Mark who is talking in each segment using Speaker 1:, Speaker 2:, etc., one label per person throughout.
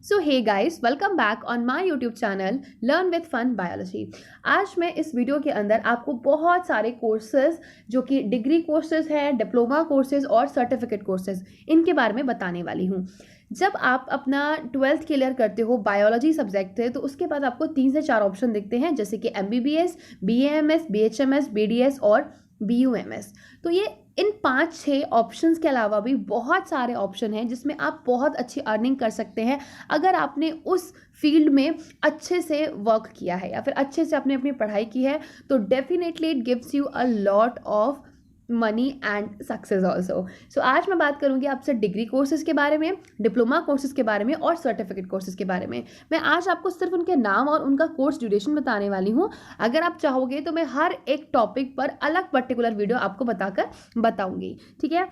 Speaker 1: So hey guys, welcome back on my YouTube channel learn with fun biology. आज मैं इस video के अंदर आपको बहुत सारे कोर्सेज जो कि डिग्री कोर्सेज हैं, डिप्लोमा कोर्सेज और सर्टिफिकेट कोर्सेज, इनके बारे में बताने वाली हूँ। जब आप अपना 12th क्लियर करते हो बायोलॉजी सब्जेक्ट से, तो उसके बाद आपको 3 से 4 ऑप्शन दिखते हैं, जैसे कि MBBS, BAMS, BHMS, BDS और BUMS। तो ये इन 5-6 ऑप्शंस के अलावा भी बहुत सारे ऑप्शन हैं जिसमें आप बहुत अच्छी अर्निंग कर सकते हैं अगर आपने उस फील्ड में अच्छे से वर्क किया है या फिर अच्छे से आपने अपनी पढ़ाई की है। तो definitely it gives you a lot of money and success also. So आज मैं बात करूंगी आपसे डिग्री कोर्सेज के बारे में, डिप्लोमा कोर्सेज के बारे में और सर्टिफिकेट कोर्सेज के बारे में। मैं आज आपको सिर्फ उनके नाम और उनका कोर्स ड्यूरेशन बताने वाली हूँ। अगर आप चाहोगे तो मैं हर एक टॉपिक पर अलग पर्टिकुलर वीडियो आपको बताऊंगी, ठीक है।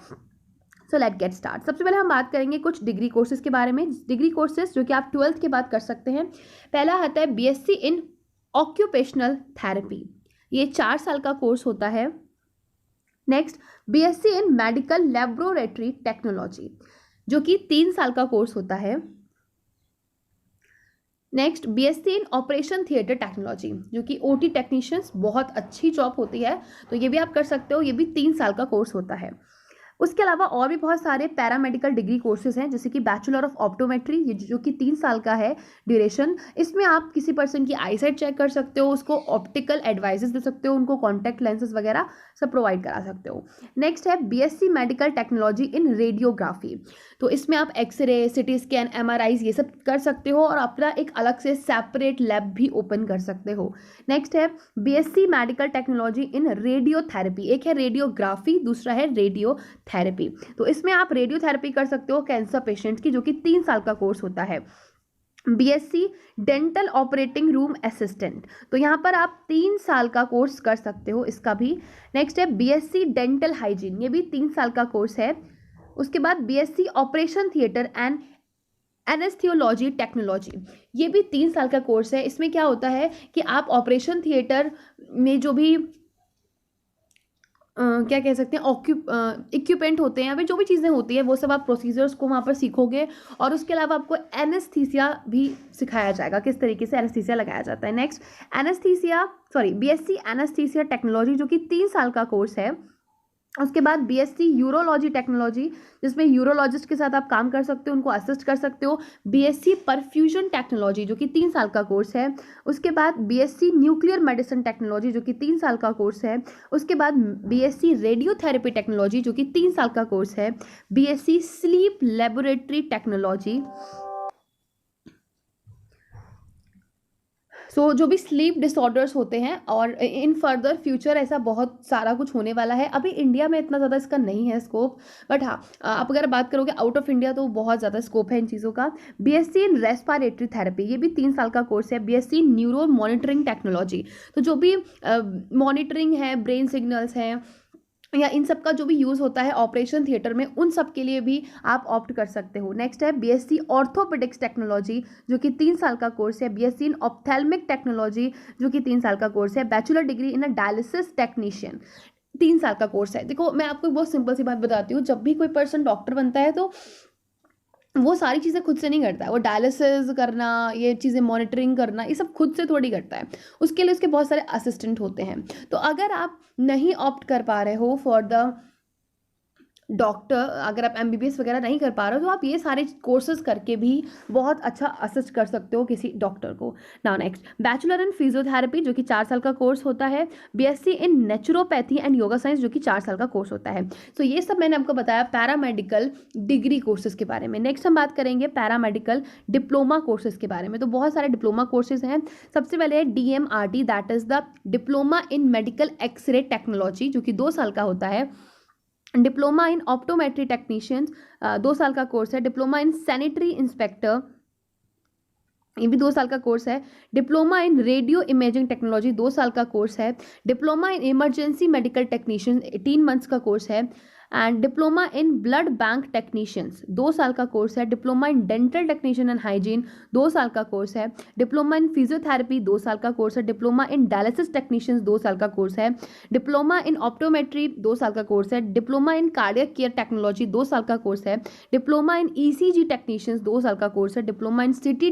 Speaker 1: So let get start. सबसे पहले हम बात करेंगे कुछ डिग्री कोर्सेज के बारे में। डिग्री कोर्सेज जो कि आप 12th के बाद कर सकते हैं। पहला आता है BSc इन ऑक्यूपेशनल थेरेपी। ये 4 साल का कोर्स होता है। नेक्स्ट, BSc इन मेडिकल लैबोरेटरी टेक्नोलॉजी, जो कि 3 साल का कोर्स होता है। नेक्स्ट, BSc इन ऑपरेशन थिएटर टेक्नोलॉजी, जो कि OT टेक्नीशियंस, बहुत अच्छी जॉब होती है, तो ये भी आप कर सकते हो। ये भी 3 साल का कोर्स होता है। उसके अलावा और भी बहुत सारे पैरामेडिकल डिग्री कोर्सेज हैं, जैसे कि बैचलर ऑफ ऑप्टोमेट्री, ये जो कि 3 साल का है ड्यूरेशन। इसमें आप किसी पर्सन की आईसाइट चेक कर सकते हो, उसको ऑप्टिकल एडवाइजेस दे सकते हो, उनको कॉन्टैक्ट लेंसेज वगैरह सब प्रोवाइड करा सकते हो। नेक्स्ट है BSc medical technology in radiography. तो इसमें आप एक्सरे, CT स्कैन, MRIs ये सब कर सकते हो और अपना एक अलग से सेपरेट लैब भी ओपन कर सकते हो। नेक्स्ट है BSc medical technology in radiotherapy. एक है रेडियोग्राफी, दूसरा है रेडियो थेरेपी। तो इसमें आप रेडियोथेरेपी कर सकते हो कैंसर पेशेंट्स की, जो कि 3 साल का कोर्स होता है। BSc dental operating room assistant, तो यहाँ पर आप 3 साल का कोर्स कर सकते हो इसका भी। नेक्स्ट है BSc डेंटल हाइजीन, ये भी 3 साल का कोर्स है। उसके बाद BSc operation theatre and anaesthesiology technology, ये भी 3 साल का कोर्स है। इसमें क्या होता है कि आप ऑपरेशन थिएटर में जो भी क्या कह सकते हैं इक्विपमेंट होते हैं या फिर जो भी चीज़ें होती है, वो सब आप प्रोसीजर्स को वहाँ पर सीखोगे। और उसके अलावा आपको एनेस्थीसिया भी सिखाया जाएगा, किस तरीके से एनेस्थीसिया लगाया जाता है। नेक्स्ट, BSc एनेस्थीसिया टेक्नोलॉजी, जो कि 3 साल का कोर्स है। उसके बाद BSc यूरोलॉजी टेक्नोलॉजी, जिसमें यूरोलॉजिस्ट के साथ आप काम कर सकते हो, उनको असिस्ट कर सकते हो। BSc परफ्यूजन टेक्नोलॉजी, जो कि 3 साल का कोर्स है। उसके बाद BSc न्यूक्लियर मेडिसिन टेक्नोलॉजी, जो कि 3 साल का कोर्स है। उसके बाद BSc रेडियोथेरेपी टेक्नोलॉजी, जो कि 3 साल का कोर्स है। BSc स्लीप लेबोरेटरी टेक्नोलॉजी, जो भी स्लीप डिसऑर्डर्स होते हैं, और इन फर्दर फ्यूचर ऐसा बहुत सारा कुछ होने वाला है। अभी इंडिया में इतना ज़्यादा इसका नहीं है स्कोप, बट हाँ, आप अगर बात करोगे आउट ऑफ इंडिया तो बहुत ज़्यादा स्कोप है इन चीज़ों का। BSc इन रेस्पिरेटरी थेरेपी, ये भी 3 साल का कोर्स है। BSc न्यूरो मॉनिटरिंग टेक्नोलॉजी, तो जो भी मॉनिटरिंग है, ब्रेन सिग्नल्स हैं या इन सब का जो भी यूज़ होता है ऑपरेशन थिएटर में, उन सब के लिए भी आप ऑप्ट कर सकते हो। नेक्स्ट है BSc ऑर्थोपेडिक्स टेक्नोलॉजी, जो कि 3 साल का कोर्स है। BSc इन ऑप्थेल्मिक टेक्नोलॉजी, जो कि 3 साल का कोर्स है। Bachelor degree in a dialysis technician, 3 साल का कोर्स है। देखो, मैं आपको बहुत सिंपल सी बात बताती हूँ, जब भी कोई पर्सन डॉक्टर बनता है तो वो सारी चीज़ें खुद से नहीं करता है। वो डायलिसिस करना, ये चीज़ें मॉनिटरिंग करना, ये सब खुद से थोड़ी करता है। उसके लिए उसके बहुत सारे असिस्टेंट होते हैं। तो अगर आप नहीं ऑप्ट कर पा रहे हो फॉर द डॉक्टर, अगर आप MBBS वगैरह नहीं कर पा रहे हो, तो आप ये सारे कोर्सेज करके भी बहुत अच्छा असिस्ट कर सकते हो किसी डॉक्टर को। Now next, bachelor in physiotherapy, जो कि 4 साल का कोर्स होता है। BSc in naturopathy and yoga science, जो कि 4 साल का कोर्स होता है। तो ये सब मैंने आपको बताया पैरामेडिकल डिग्री कोर्सेज के बारे में। नेक्स्ट हम बात करेंगे पैरामेडिकल डिप्लोमा कोर्सेज के बारे में। तो बहुत सारे डिप्लोमा कोर्सेज हैं। सबसे पहले है DMRT, that is the diploma in medical x-ray technology, जो कि 2 साल का होता है। डिप्लोमा इन ऑप्टोमेट्री टेक्नीशियंस, 2 साल का कोर्स है। डिप्लोमा इन सैनिटरी इंस्पेक्टर, ये भी 2 साल का कोर्स है। डिप्लोमा इन रेडियो इमेजिंग टेक्नोलॉजी, 2 साल का कोर्स है। Diploma in emergency medical technician, 18 months का कोर्स है। And diploma in blood bank technicians 2 साल का कोर्स है। Diploma in dental technician and hygiene 2 साल का कोर्स है। डिप्लोमा इन फिजियोथेरेपी 2 साल का कोर्स है। डिप्लोमा इन डायलिसिस टेक्नीशियंस 2 साल का कोर्स है। डिप्लोमा इन ऑप्टोमेट्री 2 साल का कोर्स है। डिप्लोमा इन कार्डियक केयर टेक्नोलॉजी 2 साल का कोर्स है। डिप्लोमा इन ईसीजी टेक्नीशियंस 2 साल का कोर्स है। डिप्लोमा इन सीटी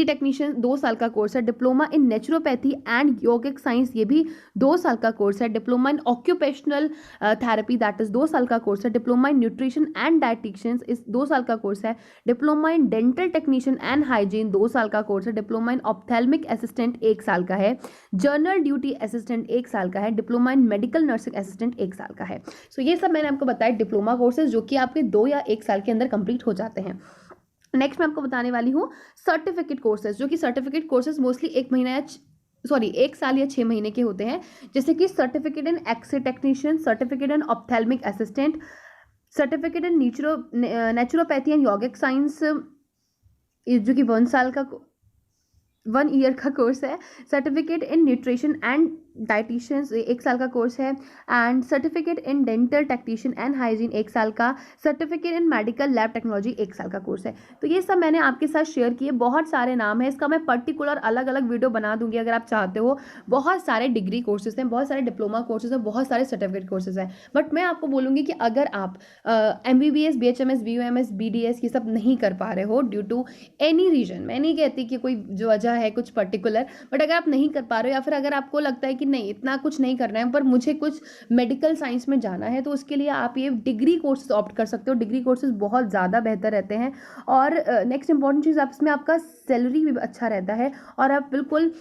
Speaker 1: टेक्नीशियन 2 साल का कोर्स है। Diploma in naturopathy and yogic science ये भी 2 साल का कोर्स है। Diploma in occupational therapy that is 2 साल का कोर्स है। Diploma in nutrition and dieticians is 2 साल का कोर्स है। Diploma in dental technician and hygiene 2 साल का कोर्स है। डिप्लोमा इन ऑप्थेल्मिक असिस्टेंट 1 साल का है। जर्नल ड्यूटी असिस्टेंट 1 साल का है। Diploma in medical nursing assistant 1 साल का है। सो ये सब मैंने आपको बताया डिप्लोमा कोर्सेज जो कि आपके 2 या 1 साल के अंदर कंप्लीट हो जाते हैं। नेक्स्ट मैं आपको बताने वाली हूँ सर्टिफिकेट कोर्सेज, जो कि सर्टिफिकेट कोर्सेज मोस्टली 1 महीना या 1 साल या 6 महीने के होते हैं, जैसे कि certificate in x-ray technician, certificate in ophthalmic assistant, certificate in naturopathy and yogic science जो कि 1 ईयर का कोर्स है। Certificate in nutrition and dieticians 1 साल का कोर्स है। And certificate in dental technician and hygiene 1 साल का। Certificate in medical lab technology 1 साल का कोर्स है। तो ये सब मैंने आपके साथ शेयर किए, बहुत सारे नाम है, इसका मैं पर्टिकुलर अलग अलग वीडियो बना दूंगी अगर आप चाहते हो। बहुत सारे डिग्री कोर्सेज हैं, बहुत सारे डिप्लोमा कोर्सेज हैं, बहुत सारे सर्टिफिकेट कोर्सेज हैं। बट मैं आपको बोलूँगी कि अगर आप MBBS, BHMS, BUMS, BDS ये सब नहीं कर पा रहे हो ड्यू टू एनी रीजन, मैं नहीं कहती कि कोई जो वजह है कुछ पर्टिकुलर, बट अगर आप नहीं कर पा रहे हो या फिर अगर आपको लगता है कि नहीं इतना कुछ नहीं करना है पर मुझे कुछ मेडिकल साइंस में जाना है, तो उसके लिए आप ये डिग्री कोर्सेज ऑप्ट कर सकते हो। डिग्री कोर्सेज बहुत ज़्यादा बेहतर रहते हैं। और नेक्स्ट इंपॉर्टेंट चीज़, आप इसमें आपका सैलरी भी अच्छा रहता है और आप बिल्कुल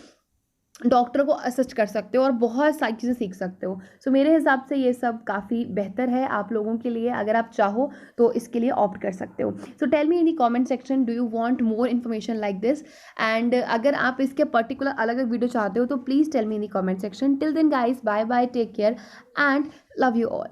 Speaker 1: डॉक्टर को असिस्ट कर सकते हो और बहुत सारी चीज़ें सीख सकते हो। सो मेरे हिसाब से ये सब काफ़ी बेहतर है आप लोगों के लिए, अगर आप चाहो तो इसके लिए ऑप्ट कर सकते हो। So tell me in the comment section, do you want more information like this, and अगर आप इसके पर्टिकुलर अलग अलग वीडियो चाहते हो तो please tell me in the comment section. Till then guys, bye bye, take care and love you all.